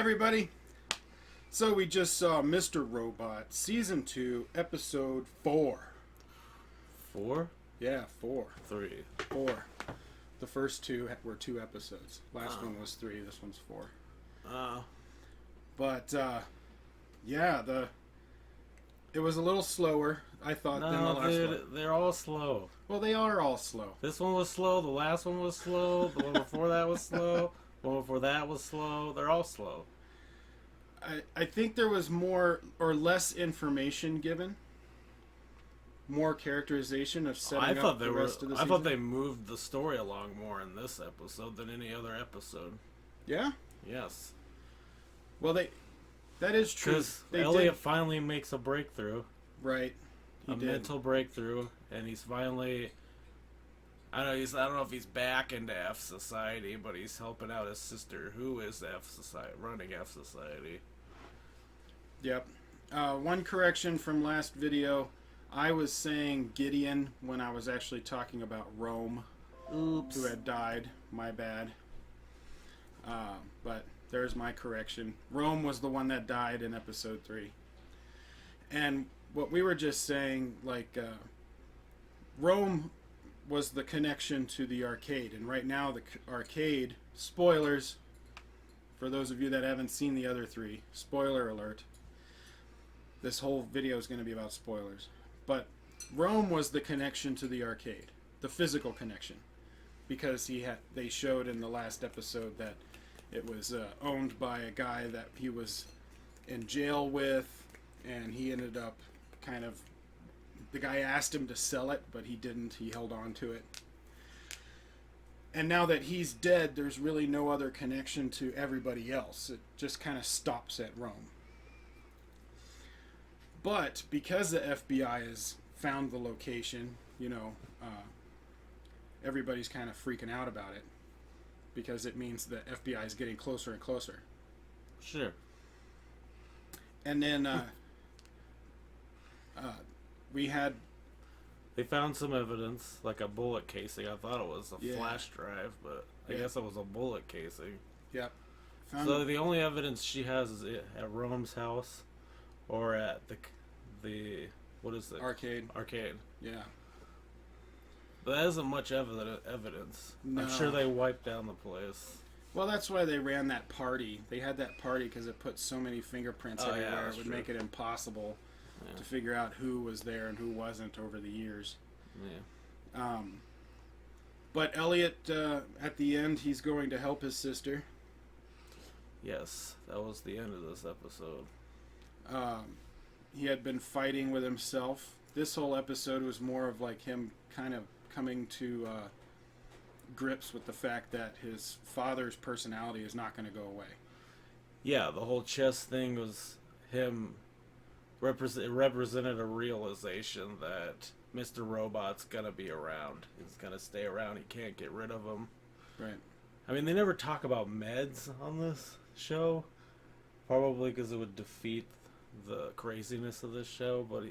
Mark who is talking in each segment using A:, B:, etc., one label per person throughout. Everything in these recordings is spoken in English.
A: everybody. So we just saw Mr. Robot, Season 2, Episode 4.
B: 4?
A: Yeah, 4.
B: 3.
A: 4. The first two were 2 episodes. Last one was 3, this one's 4. But, yeah, it was a little slower, I thought, than the last one.
B: They're all slow.
A: Well, they are all slow.
B: This one was slow, the last one was slow, the one before that was slow, the one before that was slow. They're all slow.
A: I think there was more or less information given. More characterization of setting up the rest of the season.
B: I thought they moved the story along more in this episode than any other episode.
A: Yeah?
B: Yes.
A: Well, that is true.
B: Because Elliot finally makes a breakthrough.
A: Right.
B: A mental breakthrough, and he's finally... I don't know if he's back into F Society, but he's helping out his sister, who is F Society, running F Society.
A: Yep. One correction from last video. I was saying Gideon when I was actually talking about Rome.
B: Oops.
A: Who had died. My bad. But there's my correction. Rome was the one that died in episode 3. And what we were just saying, like, Rome was the connection to the arcade. And right now the arcade, spoilers, for those of you that haven't seen the other 3, spoiler alert. This whole video is going to be about spoilers. But Rome was the connection to the arcade, the physical connection, because they showed in the last episode that it was owned by a guy that he was in jail with, and he ended up the guy asked him to sell it, but he didn't. He held on to it. And now that he's dead, there's really no other connection to everybody else. It just kind of stops at Rome. But because the FBI has found the location, everybody's kind of freaking out about it, because it means the FBI is getting closer and closer.
B: Sure.
A: And then
B: they found some evidence, like a bullet casing. I thought it was a flash drive, but I guess it was a bullet casing.
A: Yep.
B: So the only evidence she has is at Rome's house, or at the what is it?
A: Arcade. Yeah.
B: But that isn't much evidence.
A: No.
B: I'm sure they wiped down the place.
A: Well, that's why they ran that party. They had that party because it put so many fingerprints everywhere.
B: Yeah,
A: it would make it impossible to figure out who was there and who wasn't over the years.
B: Yeah.
A: But Elliot, at the end, he's going to help his sister.
B: Yes, that was the end of this episode.
A: He had been fighting with himself. This whole episode was more of like him kind of coming to grips with the fact that his father's personality is not going to go away. Yeah,
B: the whole chess thing was him. It represented a realization that Mr. Robot's going to be around. He's going to stay around. He can't get rid of him.
A: Right.
B: I mean, they never talk about meds on this show. Probably because it would defeat the craziness of this show, but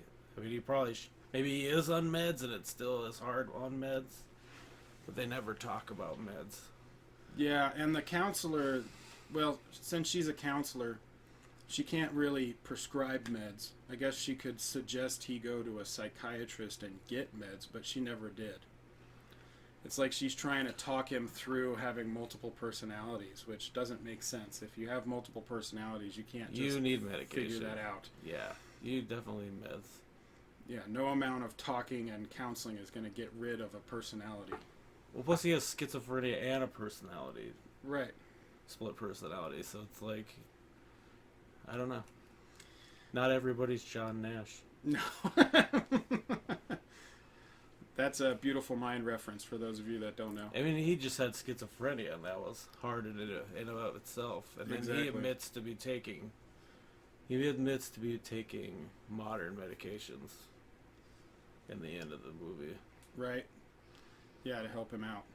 B: he probably maybe he is on meds and it still is hard on meds, but they never talk about meds.
A: Yeah, and the counselor, well, since she's a counselor, she can't really prescribe meds. I guess she could suggest he go to a psychiatrist and get meds, but she never did. It's like she's trying to talk him through having multiple personalities, which doesn't make sense. If you have multiple personalities, you can't just
B: need medication.
A: Figure that out.
B: Yeah, you definitely need meds.
A: Yeah, no amount of talking and counseling is going to get rid of a personality.
B: Well, plus he has schizophrenia and a personality.
A: Right.
B: Split personality, so it's like, I don't know. Not everybody's John Nash.
A: No. That's a Beautiful Mind reference for those of you that don't know.
B: I mean, he just had schizophrenia, and that was hard in and of itself. And then he admits to be taking modern medications in the end of the movie.
A: Right. Yeah, to help him out.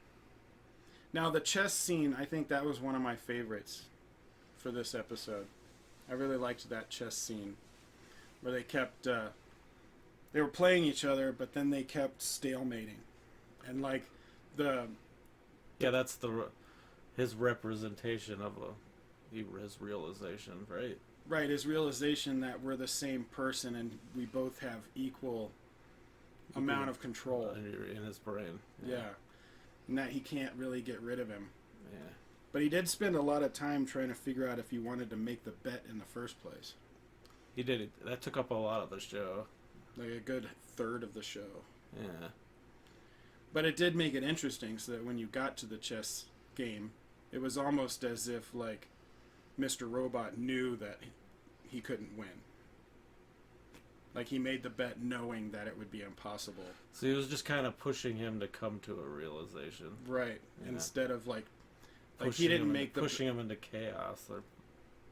A: Now, the chess scene, I think that was one of my favorites for this episode. I really liked that chess scene where they kept... they were playing each other, but then they kept stalemating. And, like,
B: Yeah, that's his representation of his realization, right?
A: Right, his realization that we're the same person and we both have equal amount of control.
B: In his brain.
A: Yeah. And that he can't really get rid of him.
B: Yeah.
A: But he did spend a lot of time trying to figure out if he wanted to make the bet in the first place.
B: He did it. That took up a lot of the show.
A: Like a good third of the show.
B: Yeah.
A: But it did make it interesting so that when you got to the chess game, it was almost as if, like, Mr. Robot knew that he couldn't win. Like, he made the bet knowing that it would be impossible.
B: So he was just kind of pushing him to come to a realization.
A: Right. Yeah. Instead of, like
B: pushing
A: he didn't make
B: pushing him into chaos or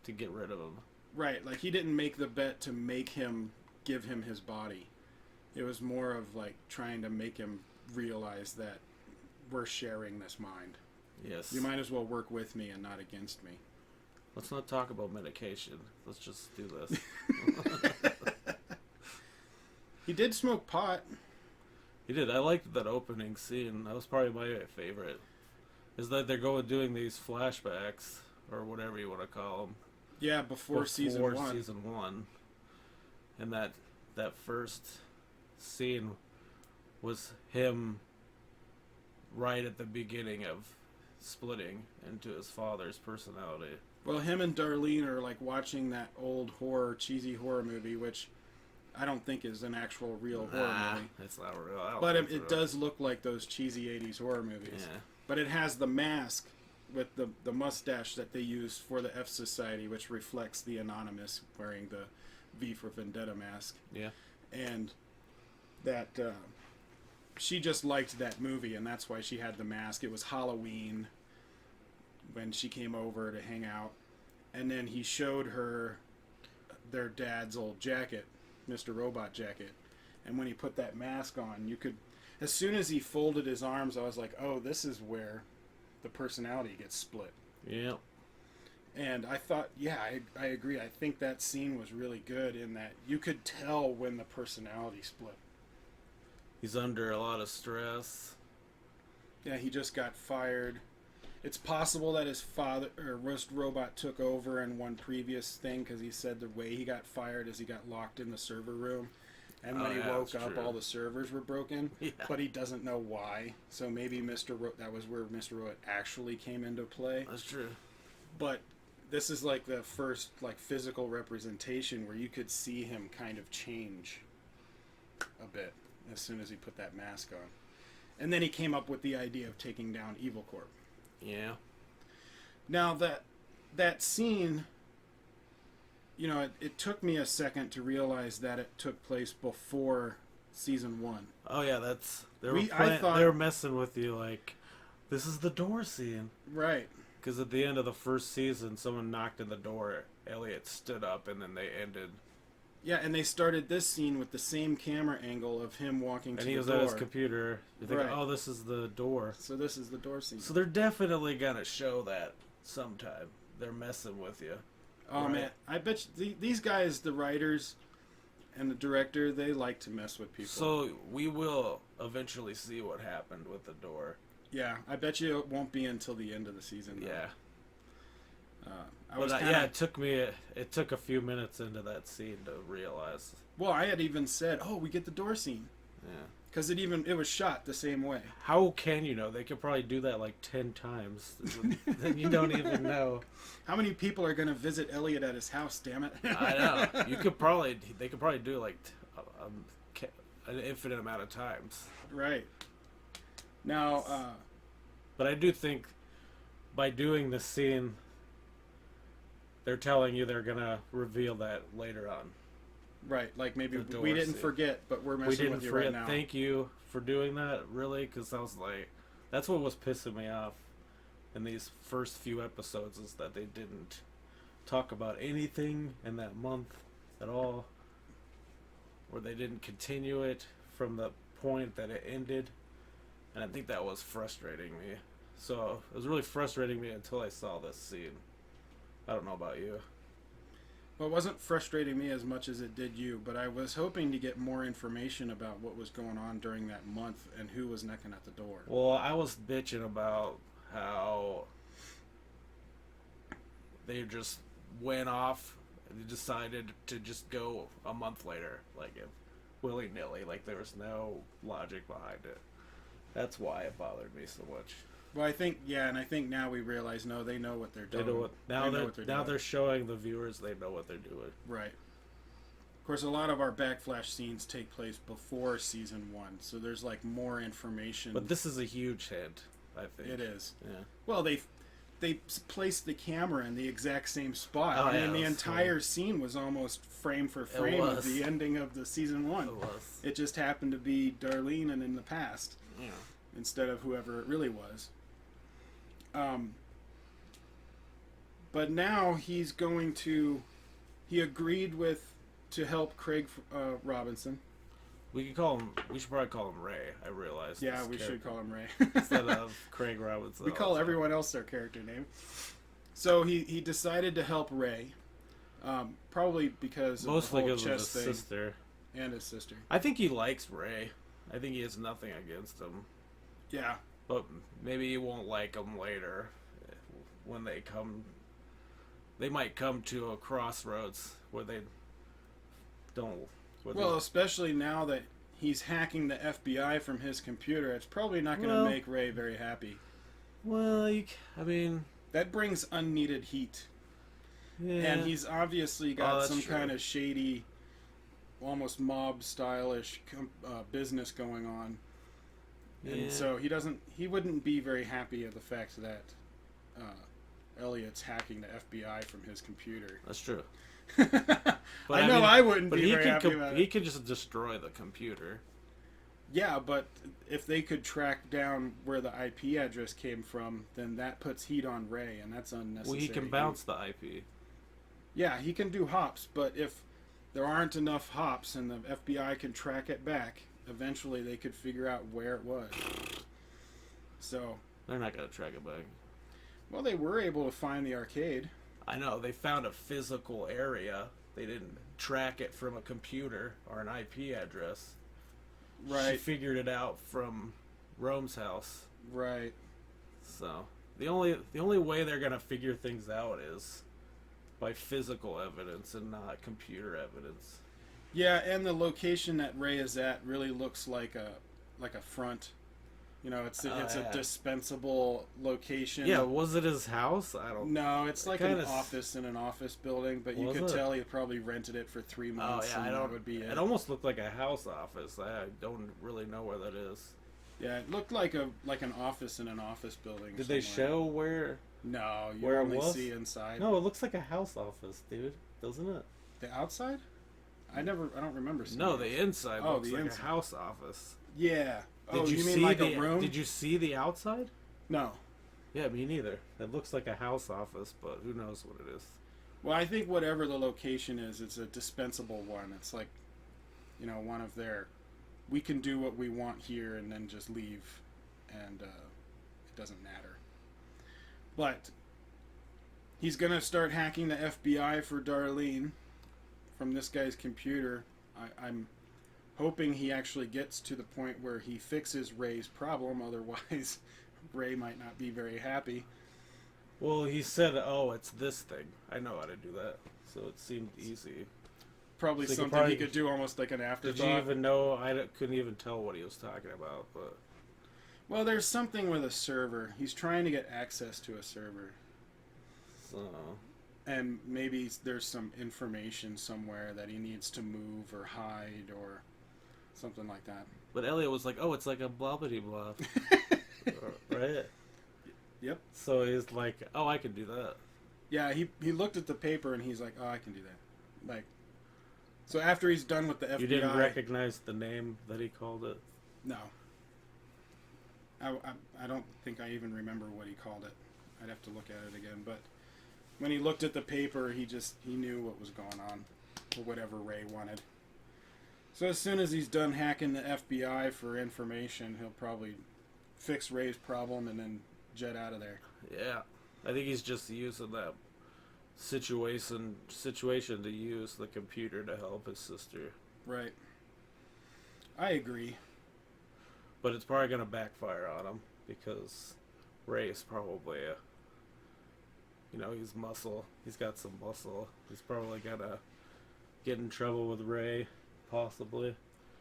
B: to get rid of him.
A: Right. Like, he didn't make the bet to make him give him his body. It was more of, like, trying to make him realize that we're sharing this mind.
B: Yes.
A: You might as well work with me and not against me.
B: Let's not talk about medication. Let's just do this.
A: He did smoke pot.
B: He did. I liked that opening scene. That was probably my favorite. Is that they're doing these flashbacks, or whatever you want to call them.
A: Yeah, before season one.
B: And that first scene was him right at the beginning of splitting into his father's personality.
A: Well, him and Darlene are like watching that old cheesy horror movie, which I don't think is an actual real horror movie.
B: It's not real.
A: But it does look like those cheesy 80s horror movies.
B: Yeah.
A: But it has the mask with the mustache that they use for the F Society, which reflects the Anonymous wearing the V for Vendetta mask.
B: Yeah.
A: And that she just liked that movie, and that's why she had the mask. It was Halloween when she came over to hang out, and then he showed her their dad's old jacket, Mr. Robot jacket, and when he put that mask on, you could, as soon as he folded his arms, I was like, oh, this is where the personality gets split.
B: Yeah.
A: And I thought, yeah, I agree. I think that scene was really good in that you could tell when the personality split.
B: He's under a lot of stress.
A: Yeah, he just got fired. It's possible that his father, or Roast Robot, took over in one previous thing, because he said the way he got fired is he got locked in the server room. And when he woke up, all the servers were broken. Yeah. But he doesn't know why. So maybe that was where Mr. Robot actually came into play.
B: That's true.
A: But this is like the first like physical representation where you could see him kind of change a bit as soon as he put that mask on. And then he came up with the idea of taking down Evil Corp.
B: Yeah.
A: Now that scene, you know, it took me a second to realize that it took place before season 1.
B: Oh yeah, they were messing with you like, this is the door scene.
A: Right.
B: Because at the end of the first season, someone knocked on the door. Elliot stood up, and then they ended.
A: Yeah, and they started this scene with the same camera angle of him walking to the door.
B: And he was at his computer. You think, oh, this is the door.
A: So this is the door scene.
B: So they're definitely going to show that sometime. They're messing with you.
A: Oh, right? Man. I bet you, these guys, the writers and the director, they like to mess with people.
B: So we will eventually see what happened with the door.
A: Yeah, I bet you it won't be until the end of the season. Though.
B: Yeah. It took a few minutes into that scene to realize.
A: Well, I had even said, "Oh, we get the door scene."
B: Yeah.
A: Because it was shot the same way.
B: How can you know? They could probably do that like 10 times. Then you don't even know.
A: How many people are going to visit Elliot at his house? Damn it!
B: I know. They could probably do like an infinite amount of times.
A: Right. Now,
B: but I do think by doing this scene, they're telling you they're gonna reveal that later on.
A: Right, like maybe we didn't forget, but we're messing with you right now.
B: Thank you for doing that, really, because I was like, that's what was pissing me off in these first few episodes, is that they didn't talk about anything in that month at all, or they didn't continue it from the point that it ended, and I think that was frustrating me. So it was really frustrating me until I saw this scene. I don't know about you.
A: Well, it wasn't frustrating me as much as it did you, but I was hoping to get more information about what was going on during that month and who was knocking at the door.
B: Well, I was bitching about how they just went off and they decided to just go a month later, like willy nilly, like there was no logic behind it. That's why it bothered me so much.
A: Well, I think and I think now we realize they know what they're doing.
B: They know what now they're showing the viewers they know what they're doing.
A: Right. Of course, a lot of our backflash scenes take place before season 1, so there's like more information.
B: But this is a huge hint, I think.
A: It is.
B: Yeah.
A: Well, they placed the camera in the exact same spot.
B: Oh,
A: and the entire scene was almost frame for frame of the ending of the season 1.
B: It was.
A: It just happened to be Darlene and in the past.
B: Yeah.
A: Instead of whoever it really was. But now he agreed to help Craig Robinson.
B: We should probably call him Ray. I realized.
A: Yeah, we should call him Ray
B: instead of Craig Robinson.
A: We call everyone else their character name. So he decided to help Ray, probably because
B: mostly
A: of the
B: because
A: whole
B: of his
A: chess thing
B: sister
A: and his sister.
B: I think he likes Ray. I think he has nothing against him.
A: Yeah.
B: But maybe he won't like him later when they come. They might come to a crossroads where they don't.
A: Especially now that he's hacking the FBI from his computer, it's probably not going to make Ray very happy.
B: Well, I mean,
A: that brings unneeded heat.
B: Yeah.
A: And he's obviously got some
B: true.
A: kind of shady, almost mob stylish business going on. And so he wouldn't be very happy at the fact that Elliot's hacking the FBI from his computer.
B: That's true.
A: But I know I wouldn't be very happy about it.
B: He could just destroy the computer.
A: Yeah, but if they could track down where the IP address came from, then that puts heat on Ray, and that's unnecessary.
B: Well, he can bounce the IP.
A: Yeah, he can do hops, but if there aren't enough hops and the FBI can track it back, eventually they could figure out where it was. So
B: they're not going to track it back.
A: Well, they were able to find the arcade.
B: I know. They found a physical area. They didn't track it from a computer or an IP address.
A: Right.
B: She figured it out from Rome's house.
A: Right.
B: So the only way they're going to figure things out is by physical evidence and not computer evidence.
A: Yeah, and the location that Ray is at really looks like a front. You know, it's a dispensable location.
B: Yeah, was it his house? I don't
A: know. No, it's like an office in an office building, but you could tell he probably rented it for 3 months.
B: Oh, yeah,
A: that would be it.
B: It almost looked like a house office. I don't really know where that is.
A: Yeah, it looked like an office in an office building.
B: Did they show where?
A: No, you
B: where
A: only
B: it was?
A: see inside.
B: No, it looks like a house office, dude. Doesn't it?
A: The outside? I don't remember seeing
B: No,
A: it.
B: the inside looks like a house office.
A: Yeah.
B: Did you
A: mean
B: see
A: like a room?
B: Did you see the outside?
A: No.
B: Yeah, me neither. It looks like a house office, but who knows what it is.
A: Well, I think whatever the location is, it's a dispensable one. It's like, one of their, we can do what we want here and then just leave, and it doesn't matter. But he's going to start hacking the FBI for Darlene from this guy's computer. I'm hoping he actually gets to the point where he fixes Ray's problem. Otherwise, Ray might not be very happy.
B: Well, he said, it's this thing. I know how to do that. So it seemed easy.
A: Probably
B: so
A: something he could do almost like an afterthought.
B: Did you even know? I couldn't even tell what he was talking about. But
A: well, there's something with a server. He's trying to get access to a server.
B: So...
A: And maybe there's some information somewhere that he needs to move or hide or something like that.
B: But Elliot was like, it's like a blobbity blob. Right?
A: Yep.
B: So he's like, I can do that.
A: Yeah, he looked at the paper and he's like, I can do that. Like, so after he's done with the FBI...
B: You didn't recognize the name that he called it?
A: No. I don't think I even remember what he called it. I'd have to look at it again, but... When he looked at the paper, he knew what was going on, or whatever Ray wanted. So as soon as he's done hacking the FBI for information, he'll probably fix Ray's problem and then jet out of there.
B: Yeah, I think he's just using that situation to use the computer to help his sister.
A: Right. I agree.
B: But it's probably going to backfire on him, because Ray is probably You know, he's muscle. He's got some muscle. He's probably gonna get in trouble with Ray, possibly.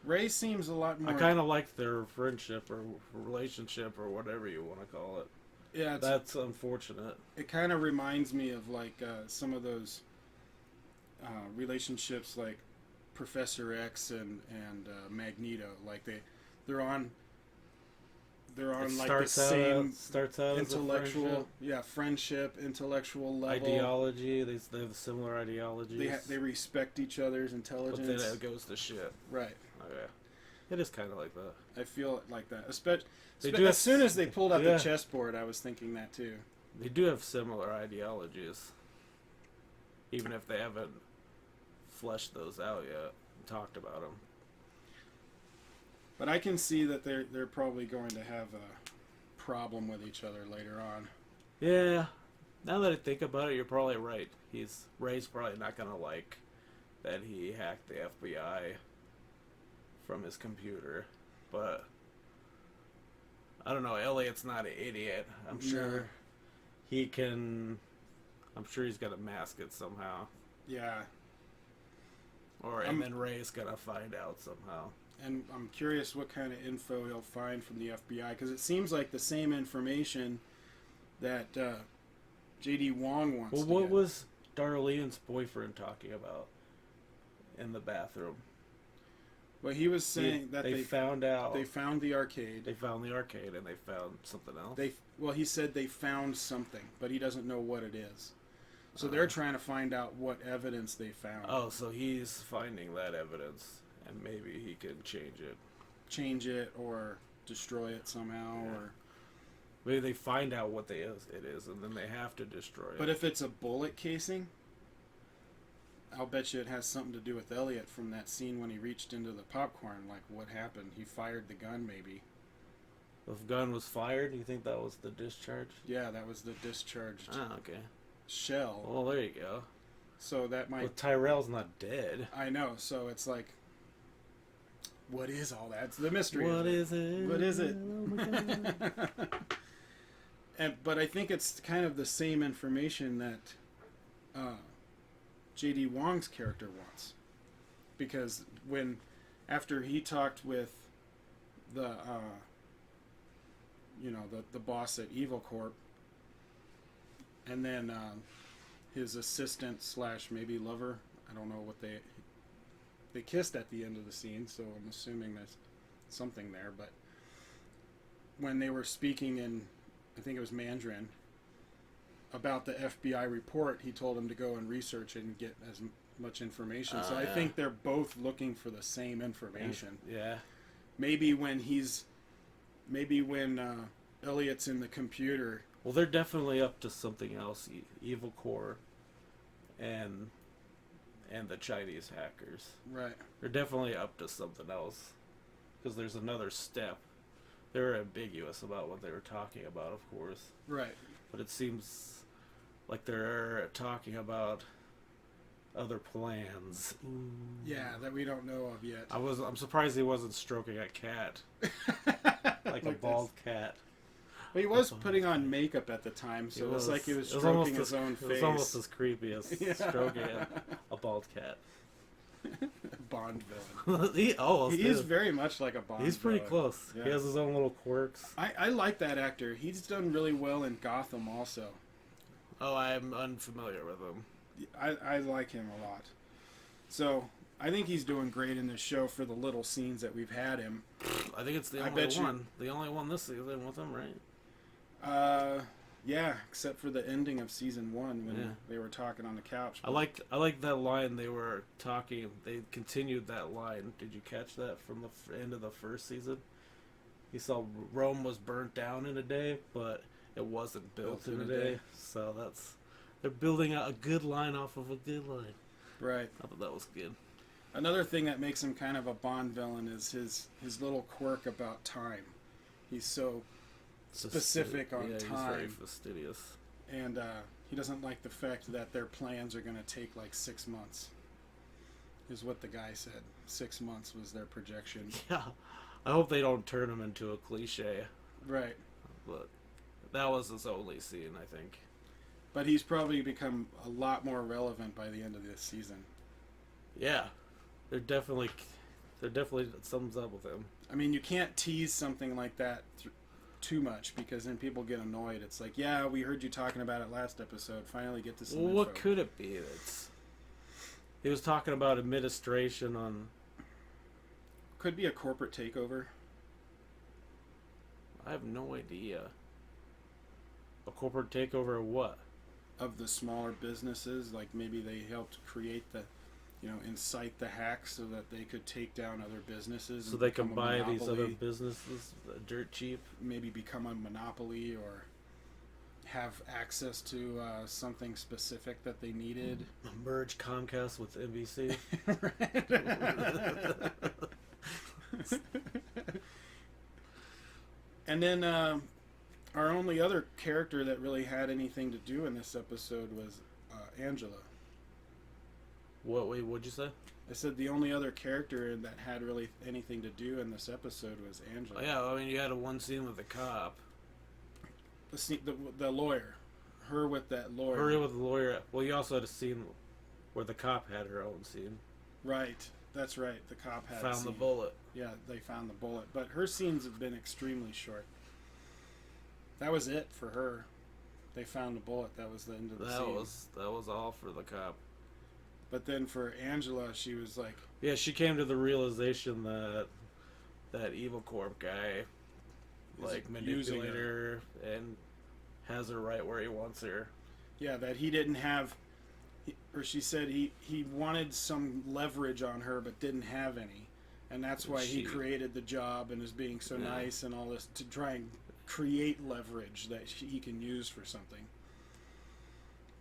A: Ray seems a lot more.
B: I kind of like their friendship or relationship or whatever you want to call it.
A: Yeah,
B: that's unfortunate.
A: It kind of reminds me of like some of those relationships, like Professor X and Magneto. Like they're on like the same
B: starts out
A: intellectual, friendship, intellectual level,
B: ideology. They have similar ideologies.
A: They respect each other's intelligence.
B: But then it goes to shit.
A: Right.
B: Okay. It is kind of like that.
A: I feel like that. Especially
B: as
A: soon as they pulled out the chessboard, I was thinking that too.
B: They do have similar ideologies, even if they haven't fleshed those out yet and talked about them.
A: But I can see that they're probably going to have a problem with each other later on.
B: Yeah. Now that I think about it, you're probably right. Ray's probably not gonna like that he hacked the FBI from his computer, but I don't know. Elliot's not an idiot. I'm sure he can. I'm sure he's gonna mask it somehow.
A: Yeah.
B: And then Ray's gonna find out somehow.
A: And I'm curious what kind of info he'll find from the FBI, because it seems like the same information that J.D. Wong wants.
B: Well, what was Darlene's boyfriend talking about in the bathroom?
A: Well, he was saying that
B: they found out.
A: They found the arcade.
B: They found the arcade, and they found something else.
A: He said they found something, but he doesn't know what it is. So they're trying to find out what evidence they found.
B: Oh, so he's finding that evidence, and maybe he can change it,
A: or destroy it somehow, or
B: maybe they find out what it is, and then they have to destroy it.
A: But if it's a bullet casing, I'll bet you it has something to do with Elliot from that scene when he reached into the popcorn. Like, what happened? He fired the gun, maybe.
B: The gun was fired? You think that was the discharge?
A: Yeah, that was the discharged
B: okay.
A: shell.
B: Well, there you go.
A: So that might...
B: Well, Tyrell's not dead.
A: I know, so it's like... What is all that? It's the mystery.
B: What is it?
A: What is it?
B: Oh my God.
A: But I think it's kind of the same information that J.D. Wong's character wants. Because after he talked with the boss at Evil Corp, and then his assistant / maybe lover, I don't know what they kissed at the end of the scene, so I'm assuming there's something there. But when they were speaking in, I think it was Mandarin, about the FBI report, he told him to go and research it and get as much information. So I think they're both looking for the same information.
B: Yeah.
A: Maybe when Elliot's in the computer.
B: Well, they're definitely up to something else. Evil Core and the Chinese hackers.
A: Right.
B: They're definitely up to something else. Because there's another step. They were ambiguous about what they were talking about, of course.
A: Right.
B: But it seems like they're talking about other plans. Ooh.
A: Yeah, that we don't know of yet.
B: I'm surprised he wasn't stroking a cat. like a bald cat.
A: Well, he was putting on makeup at the time, so it was like he was stroking his own face.
B: It was almost as creepy as stroking a bald cat.
A: Bond villain.
B: He
A: is very much like a Bond
B: He's pretty
A: villain.
B: close.
A: Yeah.
B: He has his own little quirks.
A: I like that actor. He's done really well in Gotham also.
B: Oh, I'm unfamiliar with him.
A: I like him a lot. So, I think he's doing great in this show for the little scenes that we've had him.
B: I think it's the only one. The only one this season with him, right?
A: Yeah, except for the ending of season 1 when they were talking on the couch.
B: I like that line they were talking. They continued that line. Did you catch that from the end of the first season? He saw Rome was burnt down in a day, but it wasn't built in a day. So they're building out a good line off of a good line.
A: Right.
B: I thought that was good.
A: Another thing that makes him kind of a Bond villain is his little quirk about time. He's so specific on time.
B: He's very fastidious.
A: And he doesn't like the fact that their plans are going to take like 6 months. Is what the guy said. 6 months was their projection.
B: Yeah. I hope they don't turn him into a cliche.
A: Right.
B: But that was his only scene, I think.
A: But he's probably become a lot more relevant by the end of this season.
B: Yeah, they're definitely sums up with him.
A: I mean, you can't tease something like that too much because then people get annoyed. It's like, yeah, we heard you talking about it last episode. Finally get to some
B: Well,
A: info.
B: what could it be? He was talking about administration on...
A: Could be a corporate takeover.
B: I have no idea. A corporate takeover of what?
A: Of the smaller businesses. Like maybe they helped create the, incite the hacks so that they could take down other businesses.
B: So they can buy these other businesses dirt cheap?
A: Maybe become a monopoly or have access to something specific that they needed.
B: Merge Comcast with NBC.
A: And then our only other character that really had anything to do in this episode was Angela.
B: What'd you say?
A: I said the only other character that had really anything to do in this episode was Angela.
B: Oh, yeah, I mean, you had one scene with the cop.
A: The lawyer. Her with that lawyer.
B: Her with the lawyer. Well, you also had a scene where the cop had her own scene.
A: Right. That's right. The cop had
B: found the bullet.
A: Yeah, they found the bullet. But her scenes have been extremely short. That was it for her. They found the bullet. That was the end of the scene.
B: That was all for the cop.
A: But then for Angela, she was like...
B: Yeah, she came to the realization that Evil Corp guy manipulated her and has her right where he wants her.
A: Yeah, that he didn't have... Or she said he wanted some leverage on her but didn't have any. And that's why he created the job and is being so nice and all this to try and create leverage that he can use for something.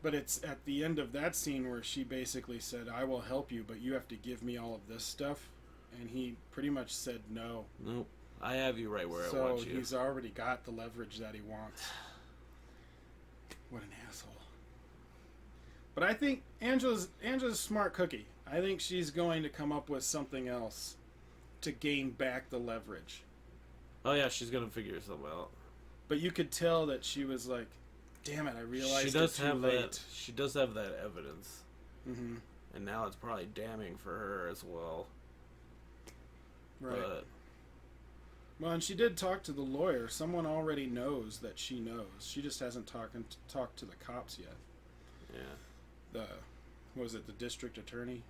A: But it's at the end of that scene where she basically said, I will help you, but you have to give me all of this stuff. And he pretty much said no.
B: Nope. I have you right where I want you.
A: So he's already got the leverage that he wants. What an asshole. But I think Angela's a smart cookie. I think she's going to come up with something else to gain back the leverage.
B: Oh yeah, she's gonna figure something out.
A: But you could tell that she was like, damn it, I realized
B: she does
A: it too
B: have
A: late.
B: That. She does have that evidence.
A: Mm-hmm.
B: And now it's probably damning for her as well.
A: Right. Well, and she did talk to the lawyer. Someone already knows that she knows. She just hasn't talked to the cops yet.
B: Yeah.
A: What was it, the district attorney?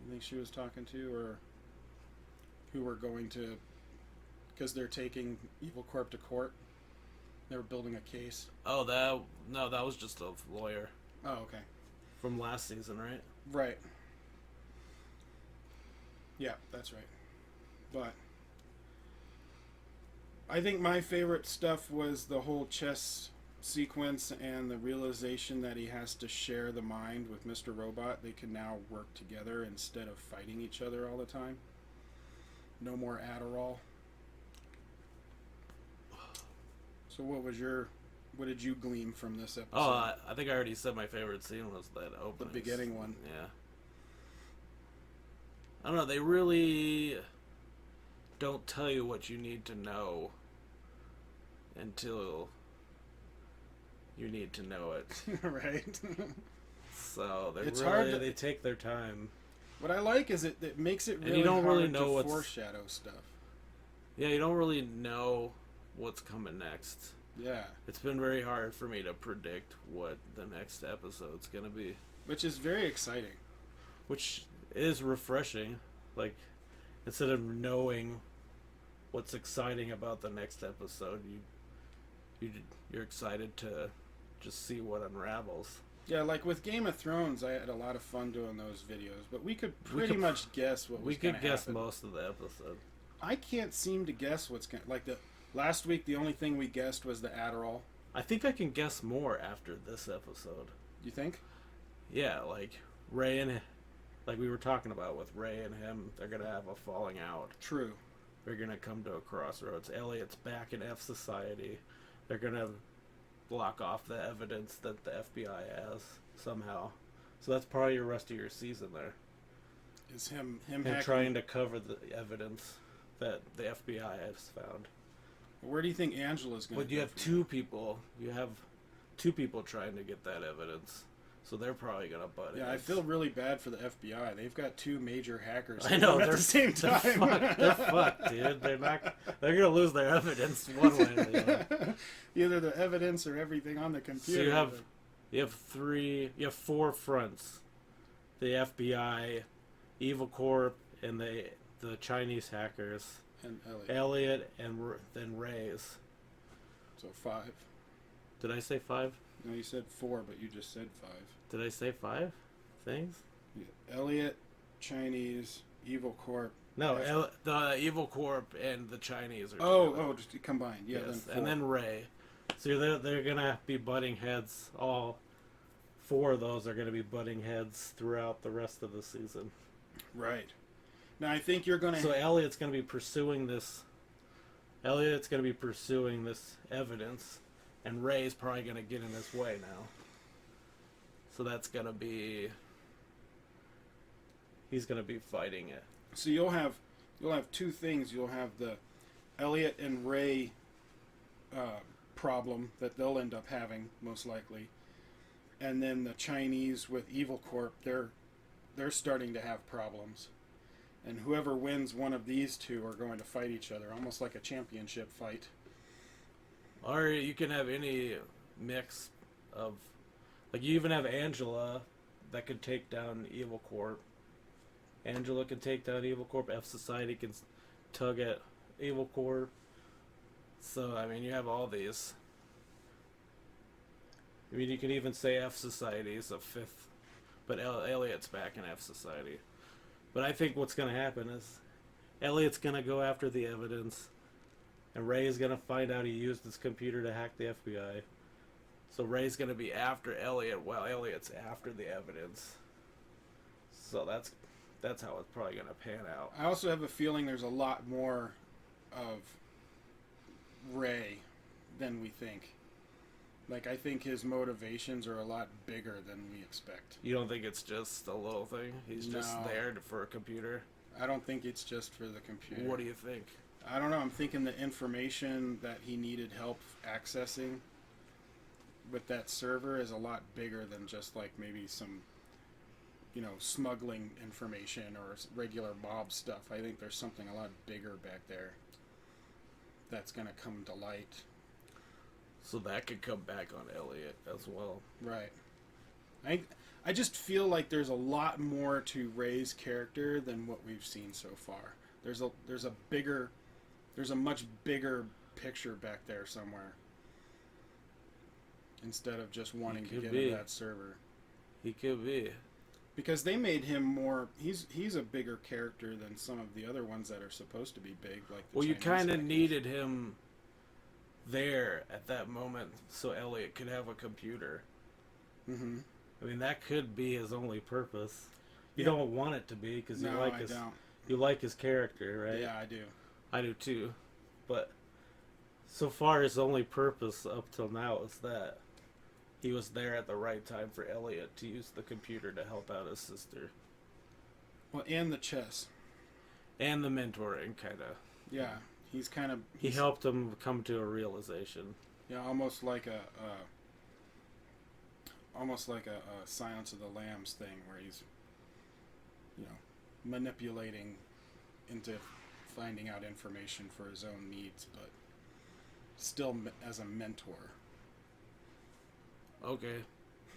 A: I think she was talking to, or who were going to, because they're taking Evil Corp to court. They were building a case.
B: Oh, that was just a lawyer.
A: Oh, okay.
B: From last season, right?
A: Right. Yeah, that's right. But I think my favorite stuff was the whole chess sequence and the realization that he has to share the mind with Mr. Robot. They can now work together instead of fighting each other all the time. No more Adderall. So what did you glean from this episode?
B: Oh, I think I already said my favorite scene was that opening.
A: The beginning one.
B: Yeah. I don't know, they really don't tell you what you need to know until you need to know it.
A: Right.
B: So they take their time.
A: What I like is it makes it really
B: and you don't
A: hard
B: really know
A: to foreshadow stuff.
B: Yeah, you don't really know what's coming next.
A: Yeah.
B: It's been very hard for me to predict what the next episode's gonna be.
A: Which is very exciting.
B: Which is refreshing. Like, instead of knowing what's exciting about the next episode, you're excited to just see what unravels.
A: Yeah, like with Game of Thrones, I had a lot of fun doing those videos, but we could pretty much guess what was going to happen.
B: We could guess most of the episode.
A: I can't seem to guess what's going to... Like, last week, the only thing we guessed was the Adderall.
B: I think I can guess more after this episode.
A: You think?
B: Yeah, like, Ray and... Like we were talking about with Ray and him, they're going to have a falling out.
A: True.
B: They're going to come to a crossroads. Elliot's back in F Society. They're going to block off the evidence that the FBI has somehow. So that's probably your rest of your season there.
A: Is him
B: trying to cover the evidence that the FBI has found.
A: Where do you think Angela's going to go?
B: But you have two people. You have two people trying to get that evidence. So they're probably gonna butt
A: Yeah, I
B: heads.
A: feel really bad for the FBI. They've got two major hackers
B: I know
A: at the same
B: they're
A: time.
B: fucked. They're fucked, dude. They're gonna lose their evidence one way or the other.
A: Either the evidence or everything on the computer.
B: So you have four fronts: the FBI, Evil Corp, and the Chinese hackers.
A: And
B: Elliot and then Ray's.
A: So 5.
B: Did I say 5?
A: No, you said 4, but you just said 5.
B: Did I say 5 things?
A: Yeah. Elliot, Chinese, Evil Corp.
B: No, the Evil Corp and the Chinese are together.
A: Just combined. Yeah,
B: Yes,
A: then 4.
B: and then Ray. So they're gonna be butting heads. All 4 of those are gonna be butting heads throughout the rest of the season.
A: Right. Now I think you're gonna.
B: So Elliot's gonna be pursuing this. Elliot's gonna be pursuing this evidence, and Ray's probably gonna get in his way now. So that's gonna be. He's gonna be fighting it.
A: So you'll have 2 things. You'll have the Elliot and Ray problem that they'll end up having most likely, and then the Chinese with Evil Corp. They're starting to have problems, and whoever wins one of these 2 are going to fight each other, almost like a championship fight.
B: Or you can have any mix of, like you even have Angela that could take down Evil Corp. Angela can take down Evil Corp. F Society can tug at Evil Corp. So I mean, you have all these. I mean, you can even say F Society is a 5th, but Elliot's back in F Society. But I think what's going to happen is Elliot's going to go after the evidence, and Ray's going to find out he used his computer to hack the FBI. So Ray's going to be after Elliot while Elliot's after the evidence. So that's how it's probably going to pan out.
A: I also have a feeling there's a lot more of Ray than we think. Like, I think his motivations are a lot bigger than we expect.
B: You don't think it's just a little thing? He's just
A: No.
B: there for a computer?
A: I don't think it's just for the computer.
B: What do you think?
A: I don't know. I'm thinking the information that he needed help accessing with that server is a lot bigger than just like maybe some, smuggling information or regular mob stuff. I think there's something a lot bigger back there that's going to come to light.
B: So that could come back on Elliot as well. Right.
A: I just feel like there's a lot more to Ray's character than what we've seen so far. There's a much bigger picture back there somewhere. Instead of just wanting to get into that server.
B: He could be.
A: Because they made him more. He's a bigger character than some of the other ones that are supposed to be big. Like the
B: you
A: Chinese
B: kind of
A: hackers.
B: needed him there at that moment so Elliot could have a computer.
A: Mm-hmm.
B: I mean, that could be his only purpose. You
A: Yeah.
B: don't want it to be because
A: No, I don't.
B: you like his character, right?
A: Yeah, I do.
B: I do too. But so far, his only purpose up till now is that he was there at the right time for Elliot to use the computer to help out his sister.
A: Well, and the chess.
B: And the mentoring, kind of.
A: Yeah, he's kind of.
B: He helped him come to a realization.
A: Yeah, almost like a Silence of the Lambs thing, where he's, manipulating into finding out information for his own needs, but still as a mentor.
B: Okay.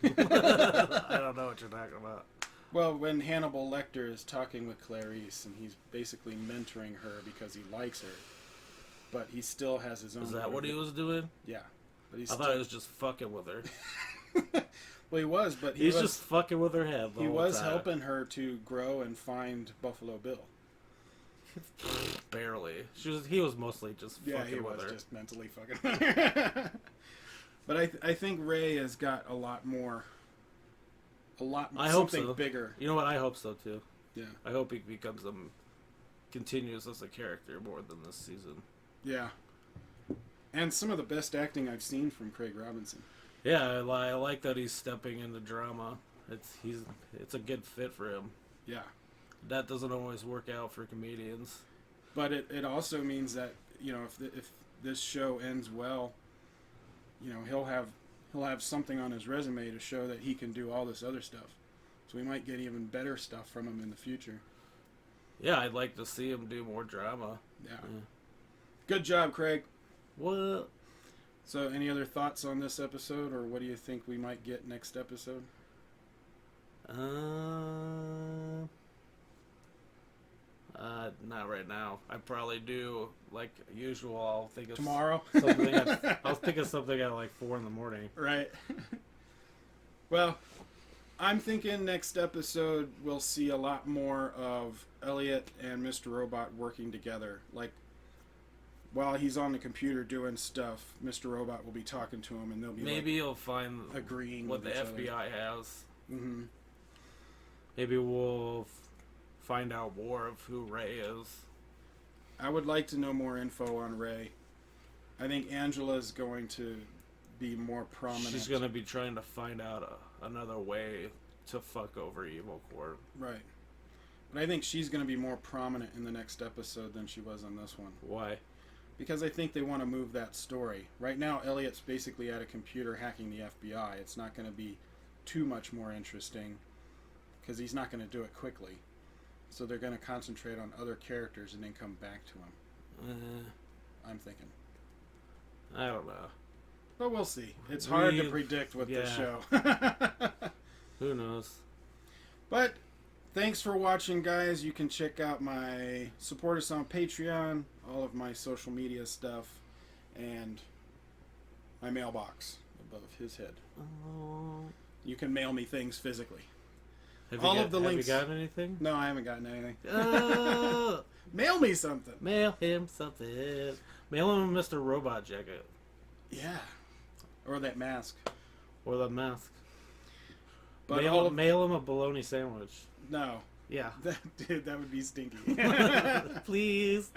B: I don't know what you're talking about.
A: Well, when Hannibal Lecter is talking with Clarice, and he's basically mentoring her because he likes her, but he still has his own.
B: Is that what he was doing?
A: Yeah, but
B: I thought he was just fucking with her.
A: Well, he was, but
B: he's just fucking with her head.
A: He was helping her to grow and find Buffalo Bill.
B: Barely. He was mostly just fucking with her.
A: Yeah, he was just mentally fucking with her. But I think Ray has got a lot more.
B: I hope
A: something
B: so.
A: Bigger.
B: You know what? I hope so too.
A: Yeah.
B: I hope he becomes continues as a character more than this season.
A: Yeah. And some of the best acting I've seen from Craig Robinson.
B: Yeah, I like that he's stepping into drama. It's a good fit for him.
A: Yeah.
B: That doesn't always work out for comedians.
A: But it also means that if this show ends well, he'll he'll have something on his resume to show that he can do all this other stuff. So we might get even better stuff from him in the future.
B: Yeah, I'd like to see him do more drama.
A: Yeah. Good job, Craig.
B: What?
A: So, any other thoughts on this episode, or what do you think we might get next episode?
B: Not right now. I probably do, like usual. I'll think of
A: Tomorrow?
B: something. I'll think of something at like 4 in the morning.
A: Right. Well, I'm thinking next episode we'll see a lot more of Elliot and Mr. Robot working together. Like, while he's on the computer doing stuff, Mr. Robot will be talking to him, and they'll be
B: maybe he'll find
A: agreeing
B: what
A: with
B: the
A: each
B: FBI has.
A: Mm-hmm.
B: Maybe we'll find out more of who Ray is.
A: I would like to know more info on Ray. I think Angela's going to be more prominent.
B: She's going to be trying to find out another way to fuck over Evil Corp.
A: Right. But I think she's going to be more prominent in the next episode than she was on this one.
B: Why?
A: Because I think they want to move that story. Right now, Elliot's basically at a computer hacking the FBI. It's not going to be too much more interesting because he's not going to do it quickly. So they're going to concentrate on other characters and then come back to him. I'm thinking.
B: I don't know.
A: But we'll see. It's hard to predict with this show.
B: Who knows?
A: But thanks for watching, guys. You can check out my support us on Patreon, all of my social media stuff, and my mailbox above his head.
B: Oh.
A: You can mail me things physically.
B: Have
A: all
B: you
A: of the links.
B: Have you gotten anything?
A: No, I haven't gotten anything.
B: Oh.
A: Mail me something.
B: Mail him something. Mail him a Mr. Robot jacket.
A: Yeah. Or that mask.
B: Or the mask.
A: But
B: mail him a bologna sandwich.
A: No.
B: Yeah.
A: Dude, that would be stinky.
B: Please.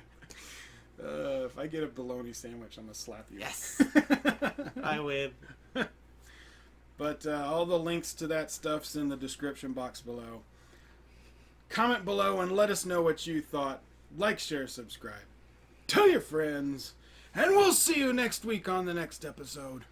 A: If I get a bologna sandwich, I'm going to slap you.
B: Yes. I win.
A: But all the links to that stuff's in the description box below. Comment below and let us know what you thought. Like, share, subscribe. Tell your friends. And we'll see you next week on the next episode.